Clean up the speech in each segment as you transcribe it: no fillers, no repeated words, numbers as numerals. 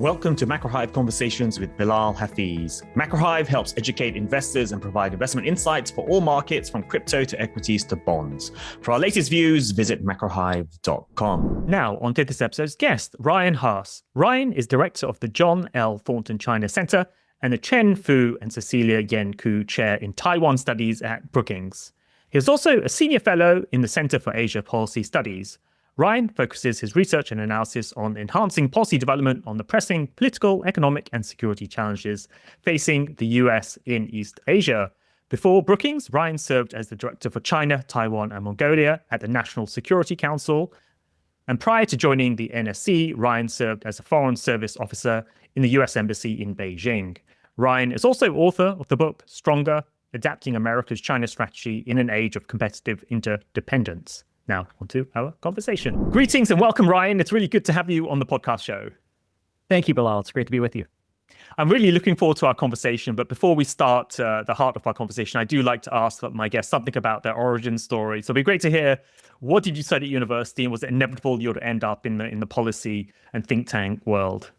Welcome to MacroHive Conversations with Bilal Hafiz. MacroHive helps educate investors and provide investment insights for all markets from crypto to equities to bonds. For our latest views, visit macrohive.com. Now, on to this episode's guest, Ryan Haas. Ryan is director of the John L. Thornton China Center and the Chen-Fu and Cecilia Yan-Ku Chair in Taiwan Studies at Brookings. He is also a senior fellow in the Center for Asia Policy Studies. Ryan focuses his research and analysis on enhancing policy development on the pressing political, economic, and security challenges facing the US in East Asia. Before Brookings, Ryan served as the director for China, Taiwan, and Mongolia at the National Security Council. And prior to joining the NSC, Ryan served as a Foreign Service Officer in the US Embassy in Beijing. Ryan is also author of the book Stronger: Adapting America's China Strategy in an Age of Competitive Interdependence. Now, on to our conversation. Greetings and welcome, Ryan. It's really good to have you on the podcast show. Thank you, Bilal. It's great to be with you. I'm really looking forward to our conversation. But before we start the heart of our conversation, I do like to ask my guests something about their origin story. So it'd be great to hear, what did you study at university? And was it inevitable you would end up in the policy and think tank world?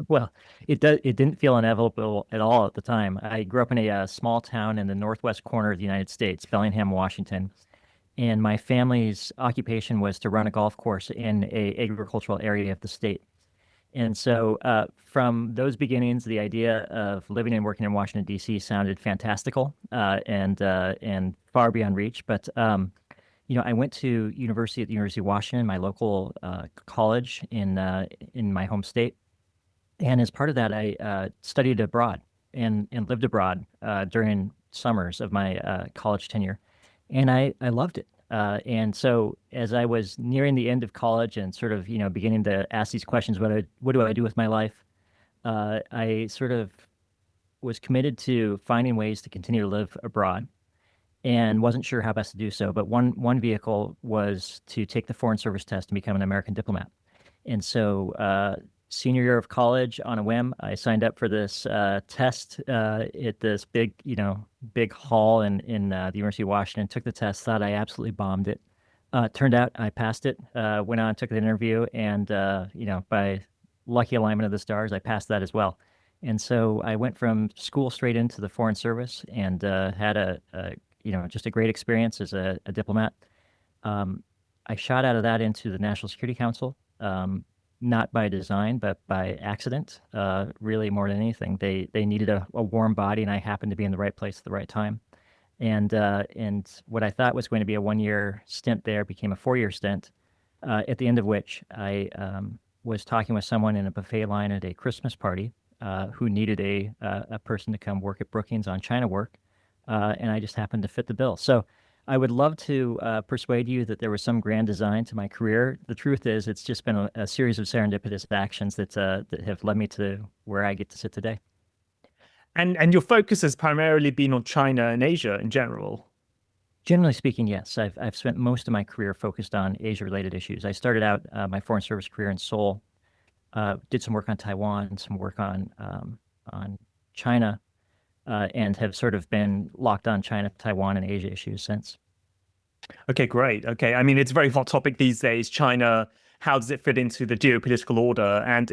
Well, it didn't feel inevitable at all at the time. I grew up in a small town in the northwest corner of the United States, Bellingham, Washington. And my family's occupation was to run a golf course in an agricultural area of the state. And so from those beginnings, the idea of living and working in Washington, D.C. sounded fantastical and far beyond reach. But, I went to university at the University of Washington, my local college in my home state. And as part of that, I studied abroad and lived abroad during summers of my college tenure. And I loved it. And so as I was nearing the end of college and sort of, beginning to ask these questions, what do I do with my life? I sort of was committed to finding ways to continue to live abroad and wasn't sure how best to do so. But one vehicle was to take the Foreign Service test and become an American diplomat. And so senior year of college, on a whim, I signed up for this test at this big hall in the University of Washington. Took the test, thought I absolutely bombed it. Turned out I passed it. Went on, took the interview, and by lucky alignment of the stars, I passed that as well. And so I went from school straight into the Foreign Service and had just a great experience as a diplomat. I shot out of that into the National Security Council. Not by design, but by accident, really more than anything. They needed a warm body, and I happened to be in the right place at the right time. And what I thought was going to be a 1-year stint there became a 4-year stint, at the end of which I was talking with someone in a buffet line at a Christmas party who needed a person to come work at Brookings on China work, and I just happened to fit the bill. So I would love to persuade you that there was some grand design to my career. The truth is, it's just been a series of serendipitous actions that have led me to where I get to sit today. And your focus has primarily been on China and Asia in general? Generally speaking, yes. I've spent most of my career focused on Asia-related issues. I started out my Foreign Service career in Seoul, did some work on Taiwan, some work on China, and have sort of been locked on China, Taiwan, and Asia issues since. Okay, great. Okay, I mean, it's a very hot topic these days. China, how does it fit into the geopolitical order? And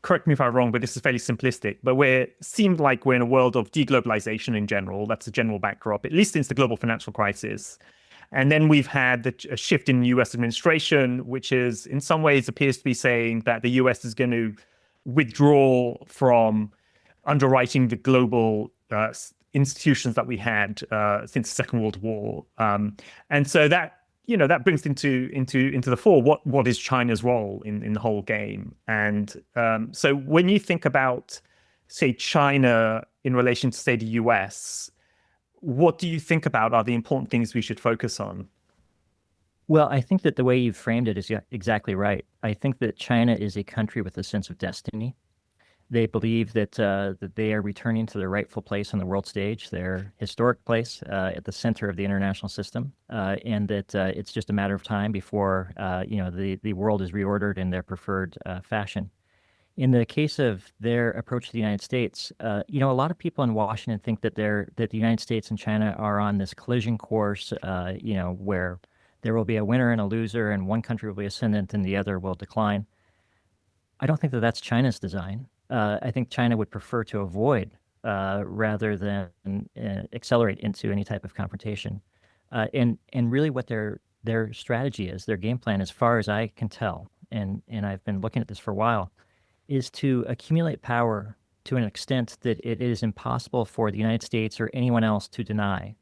correct me if I'm wrong, but this is fairly simplistic, but seemed like we're in a world of deglobalization in general. That's the general backdrop, at least since the global financial crisis. And then we've had a shift in the US administration, which is in some ways appears to be saying that the US is going to withdraw from underwriting the global institutions that we had since the Second World War, and so that brings into the fore what is China's role in the whole game. And so when you think about, say, China in relation to, say, the US, what do you think about are the important things we should focus on? Well, I think that the way you've framed it is exactly right. I think that China is a country with a sense of destiny. They believe that they are returning to their rightful place on the world stage, their historic place at the center of the international system, and that it's just a matter of time before the world is reordered in their preferred fashion. In the case of their approach to the United States, a lot of people in Washington think that the United States and China are on this collision course, where there will be a winner and a loser, and one country will be ascendant and the other will decline. I don't think that that's China's design. I think China would prefer to avoid rather than accelerate into any type of confrontation. And really, what their strategy is, their game plan, as far as I can tell, and I've been looking at this for a while, is to accumulate power to an extent that it is impossible for the United States or anyone else to deny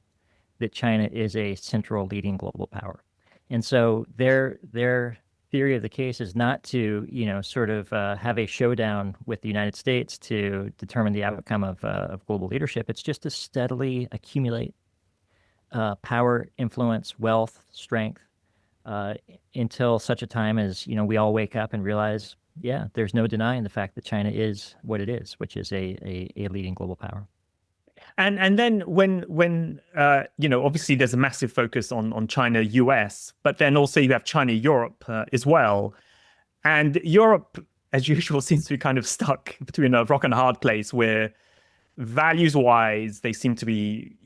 that China is a central leading global power. And so their theory of the case is not to, sort of have a showdown with the United States to determine the outcome of global leadership. It's just to steadily accumulate power, influence, wealth, strength, uh, until such a time as, we all wake up and realize, yeah, there's no denying the fact that China is what it is, which is a leading global power. And then when obviously there's a massive focus on China US, but then also you have China Europe as well, and Europe as usual seems to be kind of stuck between a rock and a hard place where values wise they seem to be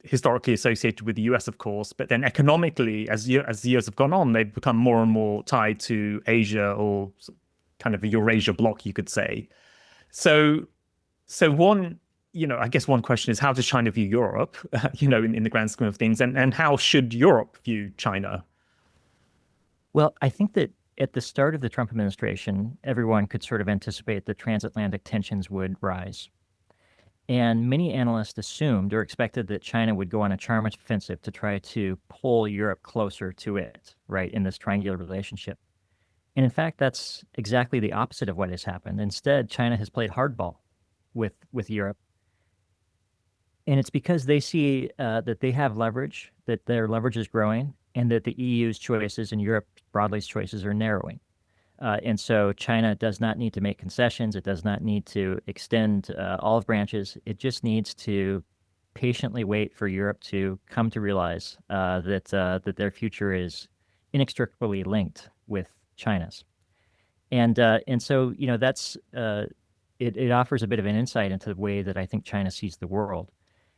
historically associated with the US, of course, but then economically as the years have gone on they've become more and more tied to Asia, or kind of a Eurasia bloc, you could say. So one, I guess one question is, how does China view Europe, in the grand scheme of things, and how should Europe view China? Well, I think that at the start of the Trump administration, everyone could sort of anticipate that transatlantic tensions would rise. And many analysts assumed or expected that China would go on a charm offensive to try to pull Europe closer to it, right, in this triangular relationship. And in fact, that's exactly the opposite of what has happened. Instead, China has played hardball with Europe. And it's because they see that they have leverage, that their leverage is growing, and that the EU's choices and Europe broadly's choices are narrowing. And so China does not need to make concessions. It does not need to extend olive branches. It just needs to patiently wait for Europe to come to realize that their future is inextricably linked with China's. And so that's it offers a bit of an insight into the way that I think China sees the world.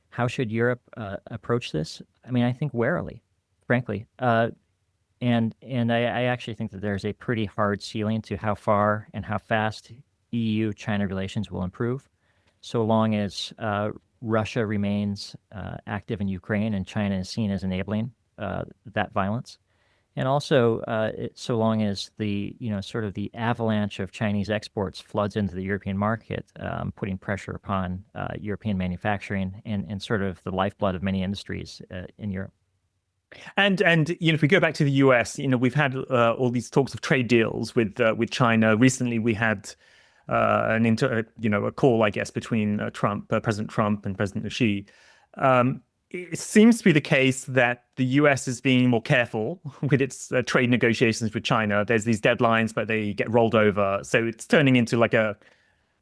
How should Europe approach this? I mean, I think warily, frankly. And I actually think that there's a pretty hard ceiling to how far and how fast EU-China relations will improve, so long as Russia remains active in Ukraine and China is seen as enabling that violence. And also, so long as the sort of the avalanche of Chinese exports floods into the European market, putting pressure upon European manufacturing and sort of the lifeblood of many industries in Europe. And if we go back to the US, we've had all these talks of trade deals with China. Recently, we had a call, I guess, between President Trump and President Xi. It seems to be the case that the US is being more careful with its trade negotiations with China. There's these deadlines, but they get rolled over. So it's turning into like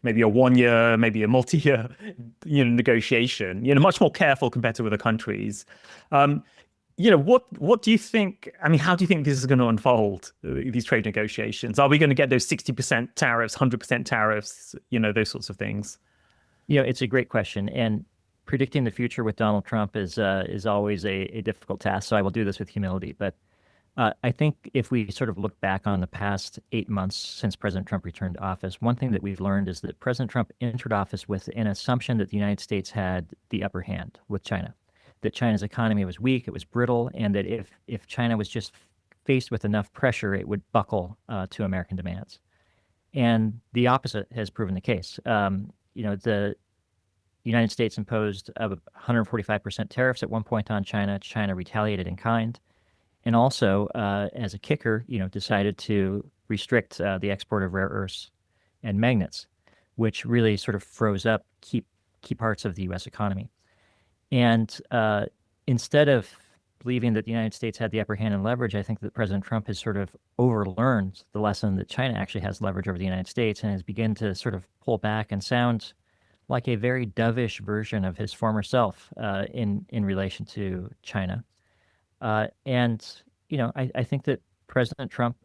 maybe a 1 year, maybe a multi-year, negotiation. Much more careful compared to other countries. What do you think? I mean, how do you think this is going to unfold? These trade negotiations? Are we going to get those 60% tariffs, 100% tariffs? Those sorts of things. It's a great question, and predicting the future with Donald Trump is always a difficult task. So I will do this with humility. But I think if we sort of look back on the past 8 months since President Trump returned to office, one thing that we've learned is that President Trump entered office with an assumption that the United States had the upper hand with China, that China's economy was weak, it was brittle, and that if China was just faced with enough pressure, it would buckle to American demands. And the opposite has proven the case. The United States imposed 145% tariffs at one point on China. China retaliated in kind, and also, as a kicker, decided to restrict the export of rare earths and magnets, which really sort of froze up key parts of the U.S. economy. And instead of believing that the United States had the upper hand in leverage, I think that President Trump has sort of overlearned the lesson that China actually has leverage over the United States and has begun to sort of pull back and sound like a very dovish version of his former self in relation to China. I think that President Trump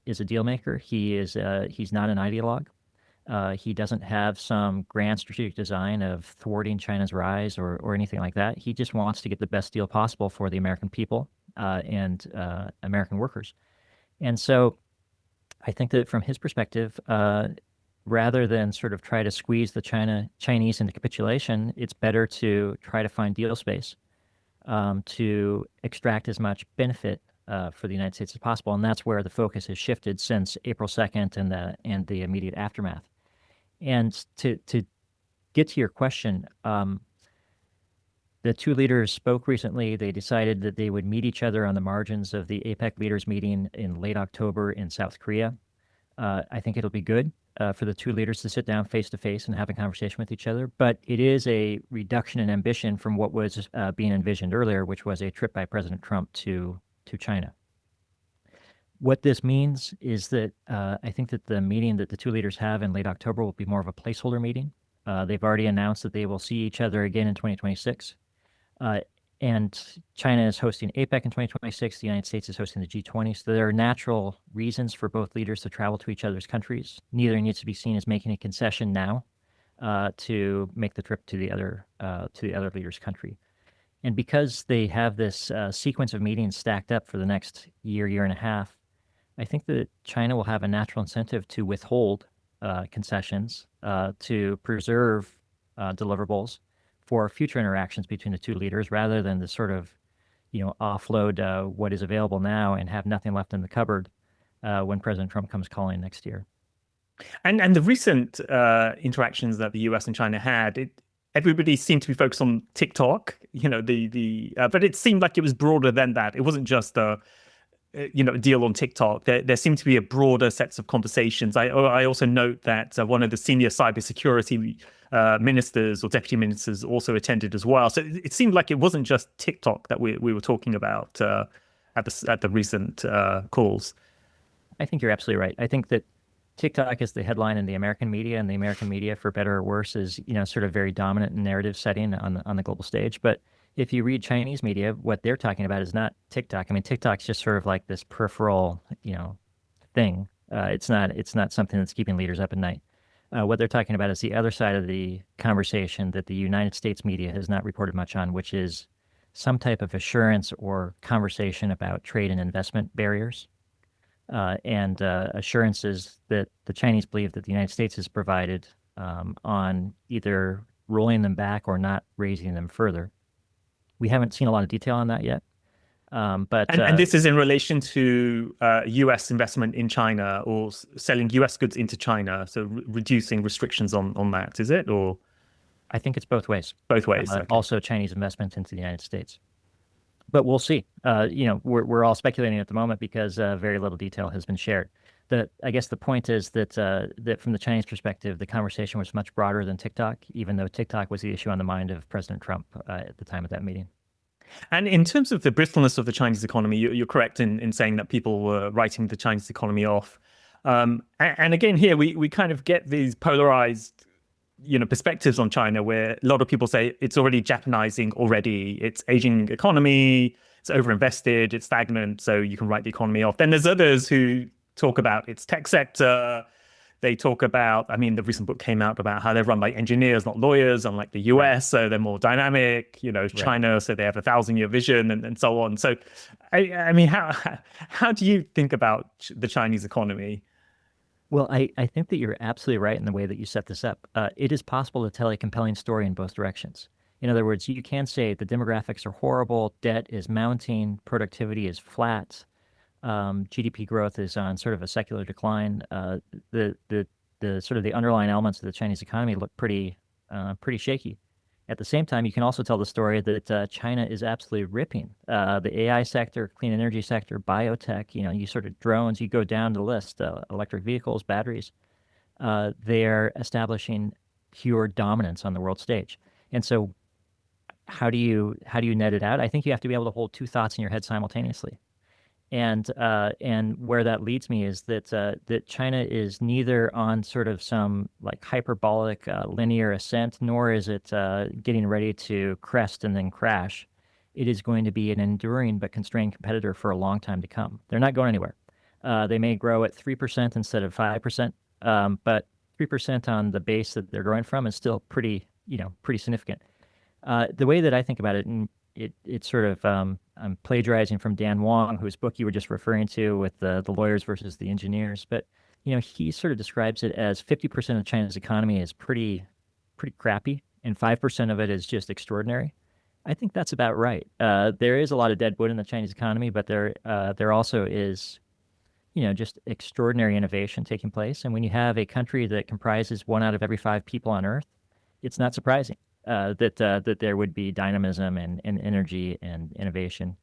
is a deal maker. He's not an ideologue. He doesn't have some grand strategic design of thwarting China's rise or anything like that. He just wants to get the best deal possible for the American people and American workers. And so I think that from his perspective, rather than sort of try to squeeze the Chinese into capitulation, it's better to try to find deal space to extract as much benefit for the United States as possible, and that's where the focus has shifted since April 2nd and the immediate aftermath. And to get to your question, the two leaders spoke recently. They decided that they would meet each other on the margins of the APEC leaders meeting in late October in South Korea. I think it'll be good for the two leaders to sit down face to face and have a conversation with each other. But it is a reduction in ambition from what was being envisioned earlier, which was a trip by President Trump to China. What this means is that I think that the meeting that the two leaders have in late October will be more of a placeholder meeting. They've already announced that they will see each other again in 2026. And China is hosting APEC in 2026. The United States is hosting the G20. So there are natural reasons for both leaders to travel to each other's countries. Neither needs to be seen as making a concession now to make the trip to the other leader's country. And because they have this sequence of meetings stacked up for the next year and a half, I think that China will have a natural incentive to withhold concessions to preserve deliverables for future interactions between the two leaders, rather than the sort of, offload what is available now and have nothing left in the cupboard when President Trump comes calling next year. And the recent interactions that the US and China had, everybody seemed to be focused on TikTok, but it seemed like it was broader than that. It wasn't just a deal on TikTok. There seemed to be a broader sets of conversations. I also note that one of the senior cybersecurity ministers or deputy ministers also attended as well. So it seemed like it wasn't just TikTok that we were talking about at the recent calls. I think you're absolutely right. I think that TikTok is the headline in the American media, and the American media, for better or worse, is sort of very dominant in narrative setting on the global stage. But if you read Chinese media, what they're talking about is not TikTok. I mean, TikTok's just sort of like this peripheral, thing. It's not something that's keeping leaders up at night. What they're talking about is the other side of the conversation that the United States media has not reported much on, which is some type of assurance or conversation about trade and investment barriers, and assurances that the Chinese believe that the United States has provided on either rolling them back or not raising them further. We haven't seen a lot of detail on that yet. But this is in relation to U.S. investment in China, or selling U.S. goods into China, so reducing restrictions on that, is it? Or I think it's both ways. Both ways. Okay. Also, Chinese investment into the United States. But we'll see. We're all speculating at the moment because very little detail has been shared. I guess the point is that from the Chinese perspective, the conversation was much broader than TikTok, even though TikTok was the issue on the mind of President Trump at the time of that meeting. And in terms of the brittleness of the Chinese economy, you're correct in saying that people were writing the Chinese economy off. And again, here we kind of get these polarized, perspectives on China, where a lot of people say it's already Japanizing already. It's aging economy, it's overinvested, it's stagnant, so you can write the economy off. Then there's others who talk about its tech sector. They talk about, the recent book came out about how they're run by engineers, not lawyers, unlike the US, so they're more dynamic, China, so they have a 1,000-year vision and so on. So, how do you think about the Chinese economy? Well, I think that you're absolutely right in the way that you set this up. It is possible to tell a compelling story in both directions. In other words, you can say the demographics are horrible, debt is mounting, productivity is flat, GDP growth is on sort of a secular decline. The sort of the underlying elements of the Chinese economy look pretty shaky. At the same time, you can also tell the story that China is absolutely ripping. The AI sector, clean energy sector, biotech, you sort of drones, you go down the list, electric vehicles, batteries. They're establishing pure dominance on the world stage. And so how do you net it out? I think you have to be able to hold two thoughts in your head simultaneously. And where that leads me is that China is neither on sort of some like hyperbolic linear ascent, nor is it getting ready to crest and then crash. It is going to be an enduring but constrained competitor for a long time to come. They're not going anywhere. They may grow at 3% instead of 5%, but 3% on the base that they're growing from is still pretty significant. The way that I think about it, and it's sort of I'm plagiarizing from Dan Wong, whose book you were just referring to with the lawyers versus the engineers. But, he sort of describes it as 50% of China's economy is pretty crappy, and 5% of it is just extraordinary. I think that's about right. There is a lot of dead wood in the Chinese economy, but there also is, just extraordinary innovation taking place. And when you have a country that comprises 1 out of every 5 people on Earth, it's not surprising that there would be dynamism and energy and innovation,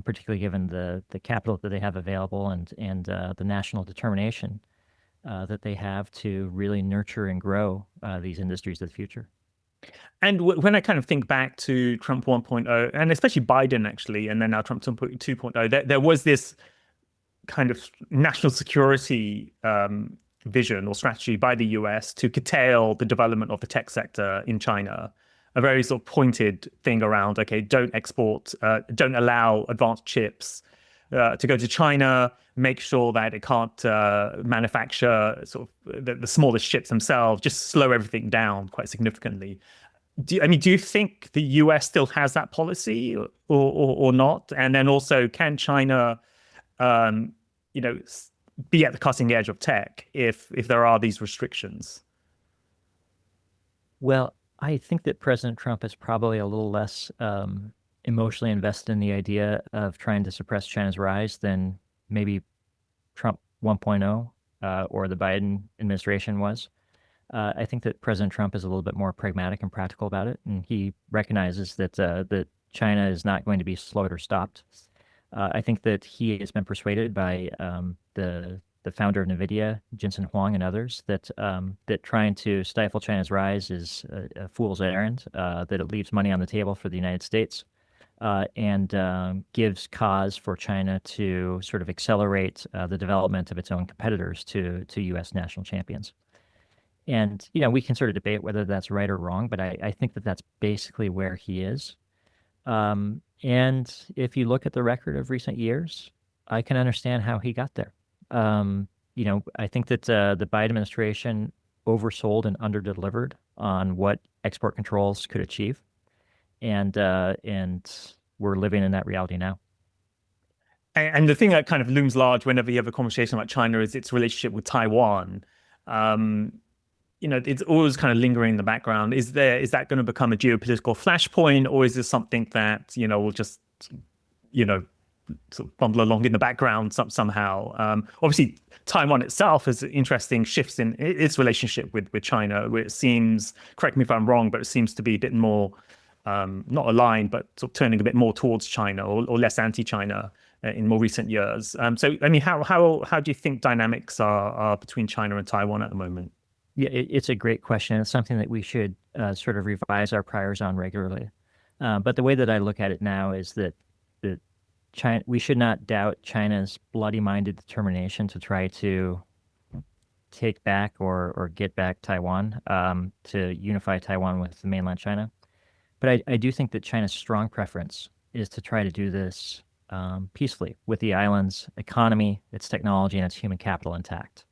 particularly given the capital that they have available and the national determination that they have to really nurture and grow these industries of the future. And when I kind of think back to Trump 1.0, and especially Biden, actually, and then now Trump 2.0, there was this kind of national security vision or strategy by the US to curtail the development of the tech sector in China. A very sort of pointed thing around, okay, don't export, don't allow advanced chips to go to China, make sure that it can't manufacture sort of the smallest chips themselves, just slow everything down quite significantly. Do you think the US still has that policy or not? And then also, can China, be at the cutting edge of tech if there are these restrictions? Well, I think that President Trump is probably a little less emotionally invested in the idea of trying to suppress China's rise than maybe Trump 1.0 or the Biden administration was. I think that President Trump is a little bit more pragmatic and practical about it, and he recognizes that China is not going to be slowed or stopped. I think that he has been persuaded by the founder of NVIDIA, Jensen Huang, and others that trying to stifle China's rise is a fool's errand, that it leaves money on the table for the United States, and gives cause for China to sort of accelerate the development of its own competitors to U.S. national champions. And, we can sort of debate whether that's right or wrong, but I think that that's basically where he is. And if you look at the record of recent years, I can understand how he got there. I think that the Biden administration oversold and underdelivered on what export controls could achieve, and we're living in that reality now. And the thing that kind of looms large whenever you have a conversation about China is its relationship with Taiwan. It's always kind of lingering in the background. Is that going to become a geopolitical flashpoint, or is this something that will just sort of bumble along in the background somehow? Obviously, Taiwan itself has interesting shifts in its relationship with China, where it seems, correct me if I'm wrong, but it seems to be a bit more not aligned, but sort of turning a bit more towards China or less anti-China in more recent years. How do you think dynamics are between China and Taiwan at the moment? Yeah, it's a great question. It's something that we should sort of revise our priors on regularly. But the way that I look at it now is that China, we should not doubt China's bloody-minded determination to try to take back or get back Taiwan, to unify Taiwan with the mainland China. But I do think that China's strong preference is to try to do this peacefully with the island's economy, its technology, and its human capital intact.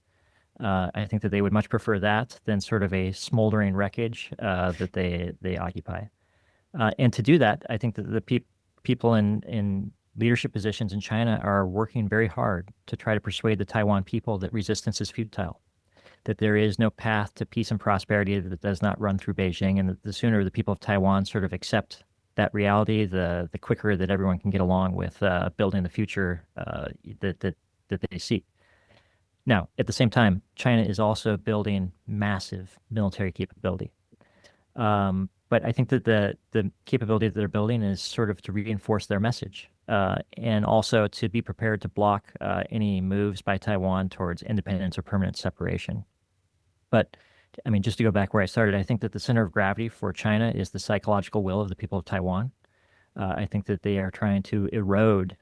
I think that they would much prefer that than sort of a smoldering wreckage that they occupy. And to do that, I think that the people in leadership positions in China are working very hard to try to persuade the Taiwan people that resistance is futile, that there is no path to peace and prosperity that does not run through Beijing, and that the sooner the people of Taiwan sort of accept that reality, the quicker that everyone can get along with building the future that they seek. Now, at the same time, China is also building massive military capability. But I think that the capability that they're building is sort of to reinforce their message, and also to be prepared to block any moves by Taiwan towards independence or permanent separation. But, just to go back where I started, I think that the center of gravity for China is the psychological will of the people of Taiwan. I think that they are trying to erode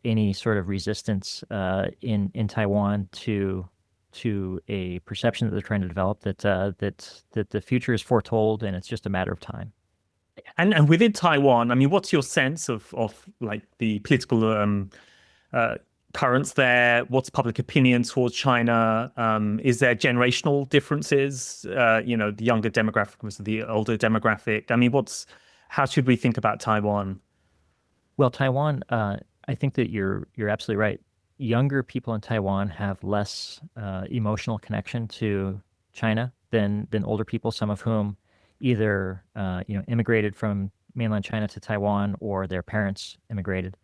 any sort of resistance in Taiwan to a perception that they're trying to develop that the future is foretold and it's just a matter of time. And within Taiwan, what's your sense of like the political currents there? What's public opinion towards China? Is there generational differences? The younger demographic versus the older demographic. How should we think about Taiwan? Well, Taiwan, I think that you're absolutely right. Younger people in Taiwan have less emotional connection to China than older people, some of whom either immigrated from mainland China to Taiwan or their parents immigrated.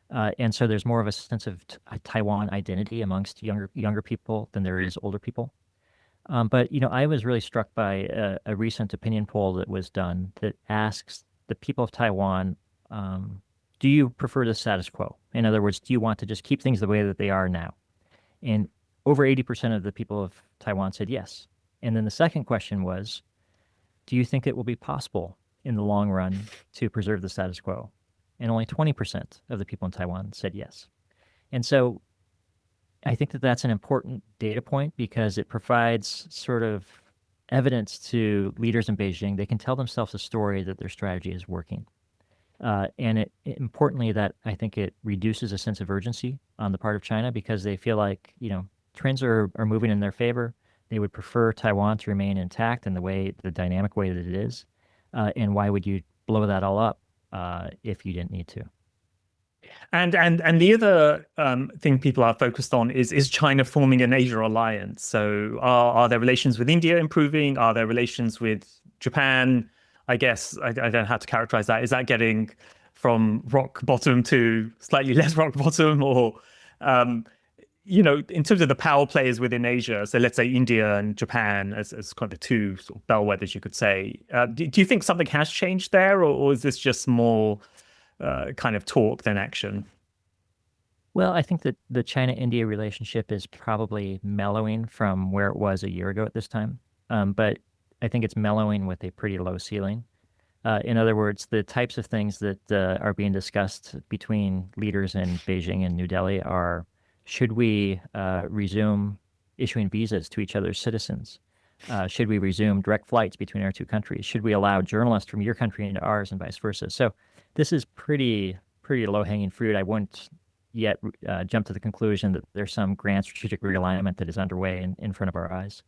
And so there's more of a sense of Taiwan identity amongst younger people than there is older people. But I was really struck by a recent opinion poll that was done that asks the people of Taiwan, do you prefer the status quo? In other words, do you want to just keep things the way that they are now? And over 80% of the people of Taiwan said yes. And then the second question was, do you think it will be possible in the long run to preserve the status quo? And only 20% of the people in Taiwan said yes. And so I think that that's an important data point because it provides sort of evidence to leaders in Beijing. They can tell themselves a story that their strategy is working. And importantly, that I think it reduces a sense of urgency on the part of China because they feel like, trends are moving in their favor. They would prefer Taiwan to remain intact in the dynamic way that it is. And why would you blow that all up if you didn't need to? And the other thing people are focused on is China forming an Asia alliance. So are their relations with India improving? Are their relations with Japan? I guess I don't know how to characterize that. Is that getting from rock bottom to slightly less rock bottom, or in terms of the power players within Asia? So let's say India and Japan as kind of two sort of bellwethers, you could say. Do you think something has changed there, or is this just more kind of talk than action? Well, I think that the China-India relationship is probably mellowing from where it was a year ago at this time. But I think it's mellowing with a pretty low ceiling. In other words, the types of things that are being discussed between leaders in Beijing and New Delhi are, should we resume issuing visas to each other's citizens? Should we resume direct flights between our two countries? Should we allow journalists from your country into ours and vice versa? So this is pretty low-hanging fruit. I wouldn't yet jump to the conclusion that there's some grand strategic realignment that is underway in front of our eyes.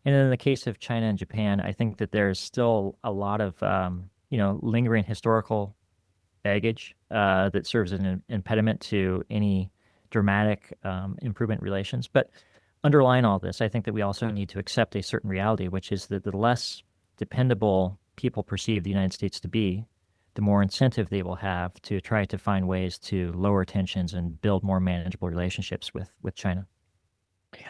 And in the case of China and Japan, I think that there's still a lot of lingering historical baggage that serves as an impediment to any dramatic improvement in relations. But underlying all this, I think that we also need to accept a certain reality, which is that the less dependable people perceive the United States to be, the more incentive they will have to try to find ways to lower tensions and build more manageable relationships with China.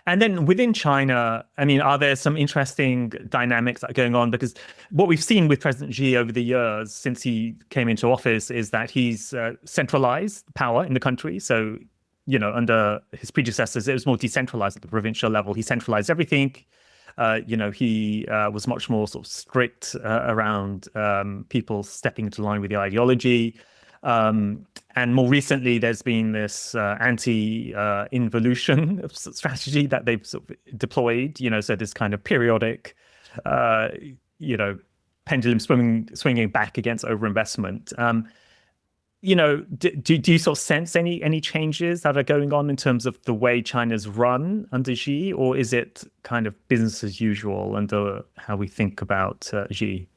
And then within China, I mean, are there some interesting dynamics that are going on? Because what we've seen with President Xi over the years since he came into office is that he's centralized power in the country. So, under his predecessors, it was more decentralized at the provincial level. He centralized everything. He was much more sort of strict around people stepping into line with the ideology. And more recently, there's been this anti-involution strategy that they've sort of deployed, so this kind of periodic, pendulum swinging back against overinvestment. Do you sort of sense any changes that are going on in terms of the way China's run under Xi, or is it kind of business as usual under how we think about Xi?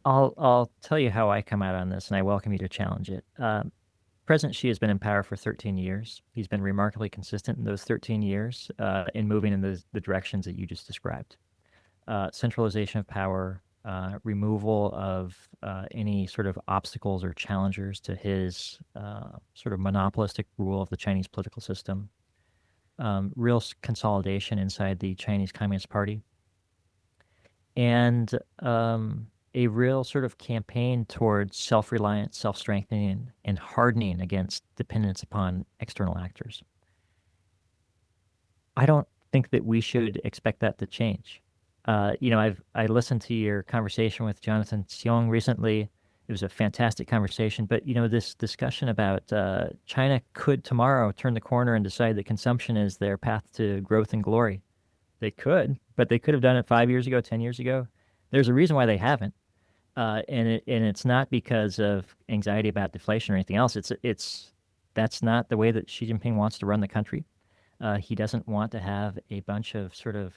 I'll tell you how I come out on this, and I welcome you to challenge it. President Xi has been in power for 13 years. He's been remarkably consistent in those 13 years in moving in the directions that you just described. Centralization of power, removal of any sort of obstacles or challengers to his sort of monopolistic rule of the Chinese political system, real consolidation inside the Chinese Communist Party, and a real sort of campaign towards self-reliance, self-strengthening, and hardening against dependence upon external actors. I don't think that we should expect that to change. I listened to your conversation with Jonathan Xiong recently. It was a fantastic conversation. But, this discussion about China could tomorrow turn the corner and decide that consumption is their path to growth and glory. They could, but they could have done it 5 years ago, 10 years ago. There's a reason why they haven't. And it's not because of anxiety about deflation or anything else. That's not the way that Xi Jinping wants to run the country. He doesn't want to have a bunch of sort of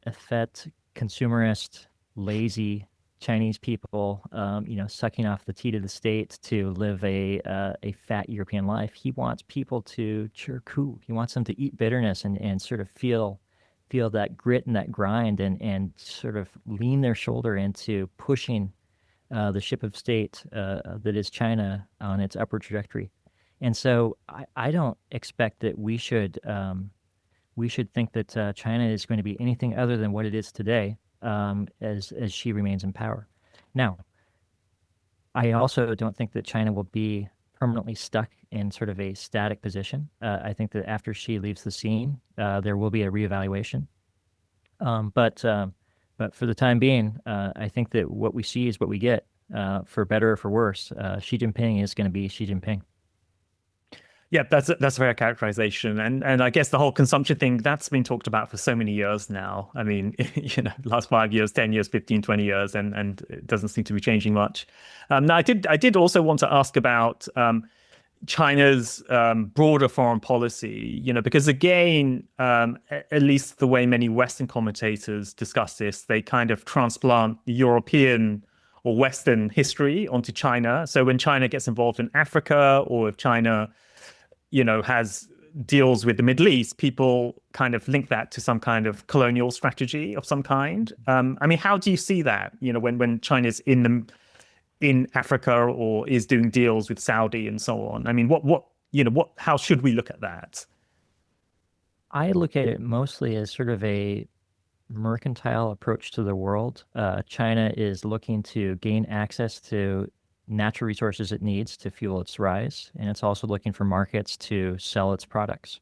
effete, consumerist, lazy Chinese people, sucking off the teat of the state to live a fat European life. He wants people to chirku. He wants them to eat bitterness and sort of feel that grit and that grind and sort of lean their shoulder into pushing the ship of state that is China on its upward trajectory. And so I don't expect that we should think that China is going to be anything other than what it is today, as she remains in power. Now, I also don't think that China will be permanently stuck in sort of a static position. I think that after she leaves the scene, there will be a reevaluation. But for the time being, I think that what we see is what we get, for better or for worse. Xi Jinping is going to be Xi Jinping. Yeah, that's a fair characterization. And I guess the whole consumption thing, that's been talked about for so many years now. I mean, last 5 years, 10 years, 15, 20 years, and it doesn't seem to be changing much. Now, I did also want to ask about China's broader foreign policy, because again, at least the way many Western commentators discuss this, they kind of transplant European or Western history onto China. So when China gets involved in Africa, or if China has deals with the Middle East, people kind of link that to some kind of colonial strategy of some kind. I mean, how do you see that, when China's in Africa or is doing deals with Saudi and so on? I mean, how should we look at that? I look at it mostly as sort of a mercantile approach to the world. China is looking to gain access to natural resources it needs to fuel its rise, and it's also looking for markets to sell its products.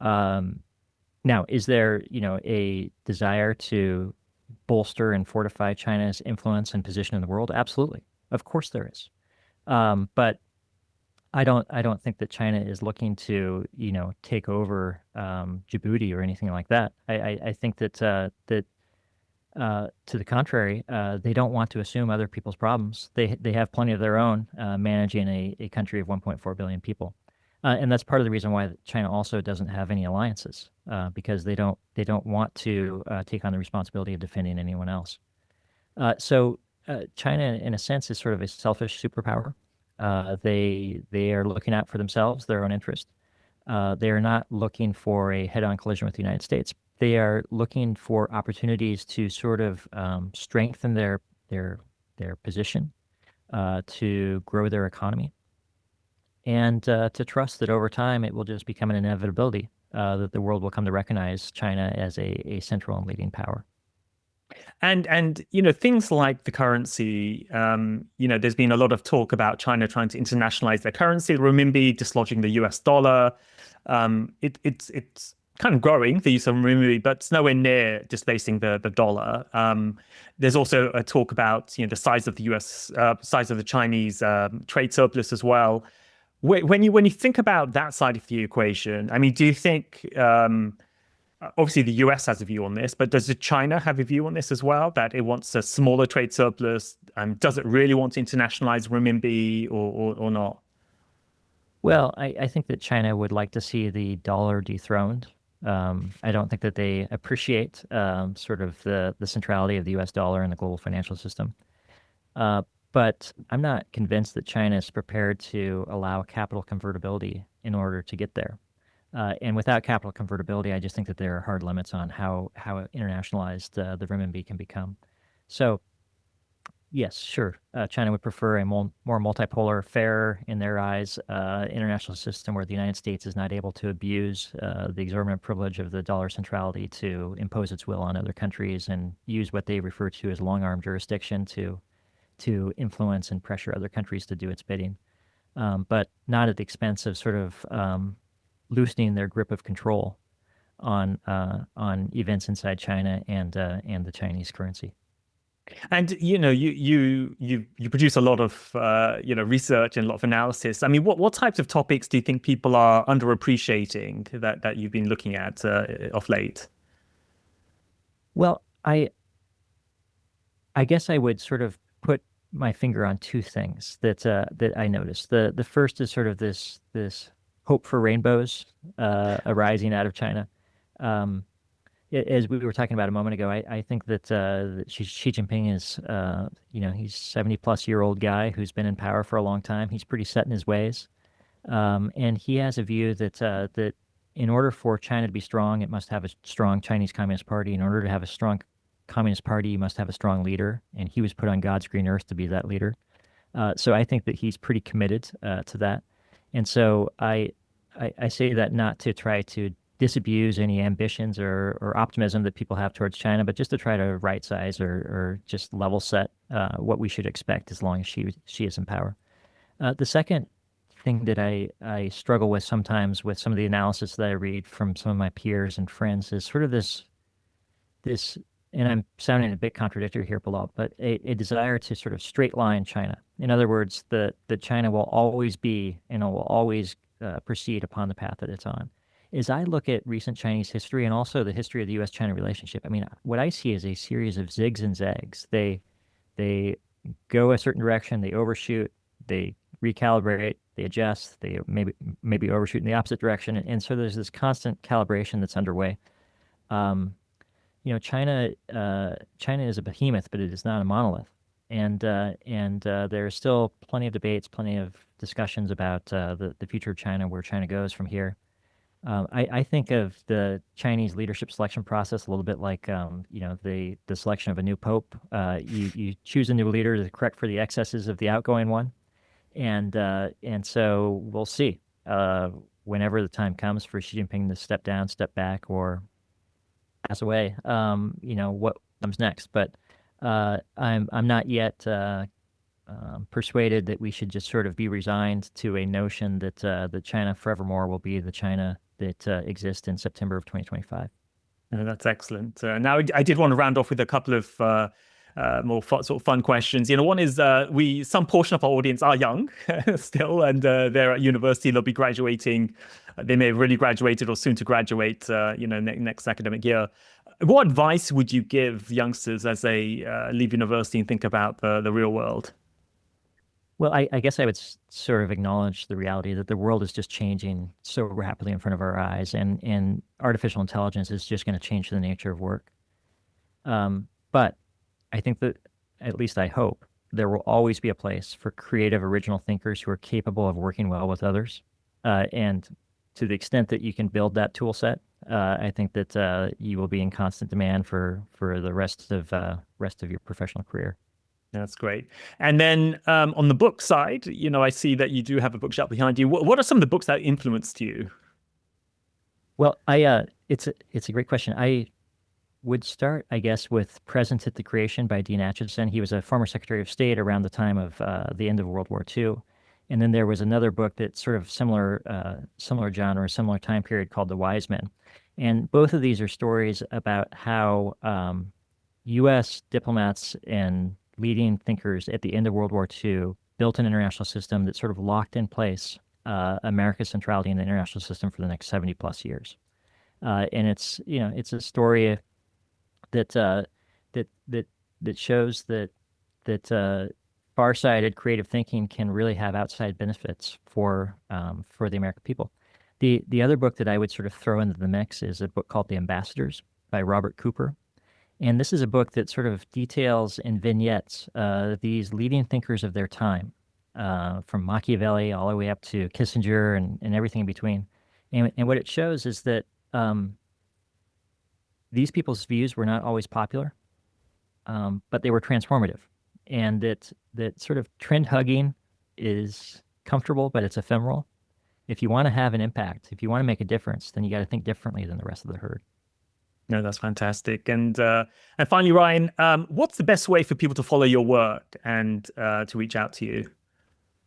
Now, is there, a desire to bolster and fortify China's influence and position in the world? Absolutely, of course there is. But I don't think that China is looking to, take over Djibouti or anything like that. I think that to the contrary, they don't want to assume other people's problems. They have plenty of their own, managing a country of 1.4 billion people, and that's part of the reason why China also doesn't have any alliances, because they don't want to take on the responsibility of defending anyone else. So China, in a sense, is sort of a selfish superpower. They are looking out for themselves, their own interest. They are not looking for a head-on collision with the United States. They are looking for opportunities to sort of strengthen their position, to grow their economy, and to trust that over time it will just become an inevitability that the world will come to recognize China as a central and leading power. And things like the currency, there's been a lot of talk about China trying to internationalize their currency, the renminbi dislodging the US dollar. It's kind of growing, the use of renminbi, but it's nowhere near displacing the dollar. There's also a talk about the size of the Chinese trade surplus as well. When you think about that side of the equation, I mean, do you think obviously the US has a view on this, but does China have a view on this as well, that it wants a smaller trade surplus? Does it really want to internationalize renminbi or not? Well, I think that China would like to see the dollar dethroned. I don't think that they appreciate sort of the centrality of the US dollar in the global financial system. But I'm not convinced that China is prepared to allow capital convertibility in order to get there. And without capital convertibility, I just think that there are hard limits on how internationalized the renminbi can become. So, yes, sure, China would prefer a more multipolar, fair, in their eyes, international system where the United States is not able to abuse the exorbitant privilege of the dollar centrality to impose its will on other countries and use what they refer to as long-arm jurisdiction to influence and pressure other countries to do its bidding, but not at the expense of sort of loosening their grip of control on events inside China and the Chinese currency. And you produce a lot of research and a lot of analysis. I mean, what types of topics do you think people are underappreciating that you've been looking at of late? Well, I guess I would sort of put my finger on two things that I noticed. The first is sort of this hope for rainbows arising out of China. as we were talking about a moment ago, I think that Xi Jinping is, he's 70-plus-year-old guy who's been in power for a long time. He's pretty set in his ways. And he has a view that in order for China to be strong, it must have a strong Chinese Communist Party. In order to have a strong Communist Party, you must have a strong leader. And he was put on God's green earth to be that leader. So I think that he's pretty committed to that. And so I say that not to try to disabuse any ambitions or optimism that people have towards China, but just to try to right size or just level set what we should expect as long as she is in power. The second thing that I struggle with sometimes with some of the analysis that I read from some of my peers and friends is sort of this, and I'm sounding a bit contradictory here, Bilal, but a desire to sort of straight line China. In other words, that China will always be and will always proceed upon the path that it's on. As I look at recent Chinese history and also the history of the U.S.-China relationship, I mean, what I see is a series of zigs and zags. They go a certain direction, they overshoot, they recalibrate, they adjust, they maybe overshoot in the opposite direction, and so there's this constant calibration that's underway. China is a behemoth, but it is not a monolith, and there are still plenty of debates, plenty of discussions about the future of China, where China goes from here. I think of the Chinese leadership selection process a little bit like the selection of a new pope. You choose a new leader to correct for the excesses of the outgoing one. And so we'll see whenever the time comes for Xi Jinping to step down, step back, or pass away. What comes next? But I'm not yet persuaded that we should just sort of be resigned to a notion that China forevermore will be the China that exists in September of 2025. That's excellent. Now, I did want to round off with a couple of more sort of fun questions. One is some portion of our audience are young still, and they're at university. They'll be graduating. They may have really graduated or soon to graduate. Next academic year. What advice would you give youngsters as they leave university and think about the real world? Well, I guess I would sort of acknowledge the reality that the world is just changing so rapidly in front of our eyes, and artificial intelligence is just going to change the nature of work. But I think that, at least I hope, there will always be a place for creative, original thinkers who are capable of working well with others. And to the extent that you can build that tool set, I think that you will be in constant demand for the rest of your professional career. That's great. And then on the book side, I see that you do have a bookshelf behind you. What are some of the books that influenced you? Well, it's a great question. I would start, I guess, with Present at the Creation by Dean Acheson. He was a former Secretary of State around the time of the end of World War II. And then there was another book that's sort of similar genre, similar time period, called The Wise Men. And both of these are stories about how U.S. diplomats and leading thinkers at the end of World War II built an international system that sort of locked in place America's centrality in the international system for the next 70 plus years. And it's a story that shows that far-sighted creative thinking can really have outside benefits for the American people. The other book that I would sort of throw into the mix is a book called The Ambassadors by Robert Cooper. And this is a book that sort of details in vignettes these leading thinkers of their time, from Machiavelli all the way up to Kissinger and everything in between. And what it shows is that these people's views were not always popular, but they were transformative. And that sort of trend hugging is comfortable, but it's ephemeral. If you want to have an impact, if you want to make a difference, then you got to think differently than the rest of the herd. No, that's fantastic. And finally, Ryan, what's the best way for people to follow your work and to reach out to you?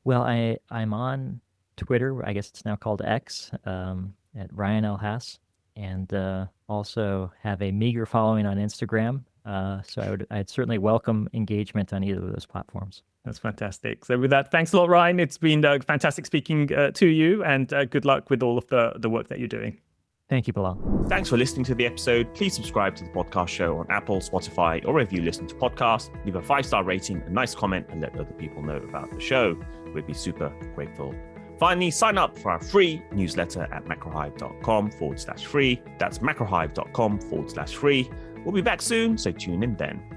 Well, I'm on Twitter. I guess it's now called X, at Ryan L. Hass, and also have a meager following on Instagram. So I'd certainly welcome engagement on either of those platforms. That's fantastic. So with that, thanks a lot, Ryan. It's been fantastic speaking to you, and good luck with all of the work that you're doing. Thank you, Bilal. Thanks for listening to the episode. Please subscribe to the podcast show on Apple, Spotify, or wherever you listen to podcasts. Leave a 5-star rating, a nice comment, and let other people know about the show. We'd be super grateful. Finally, sign up for our free newsletter at macrohive.com/free. That's macrohive.com/free. We'll be back soon, so tune in then.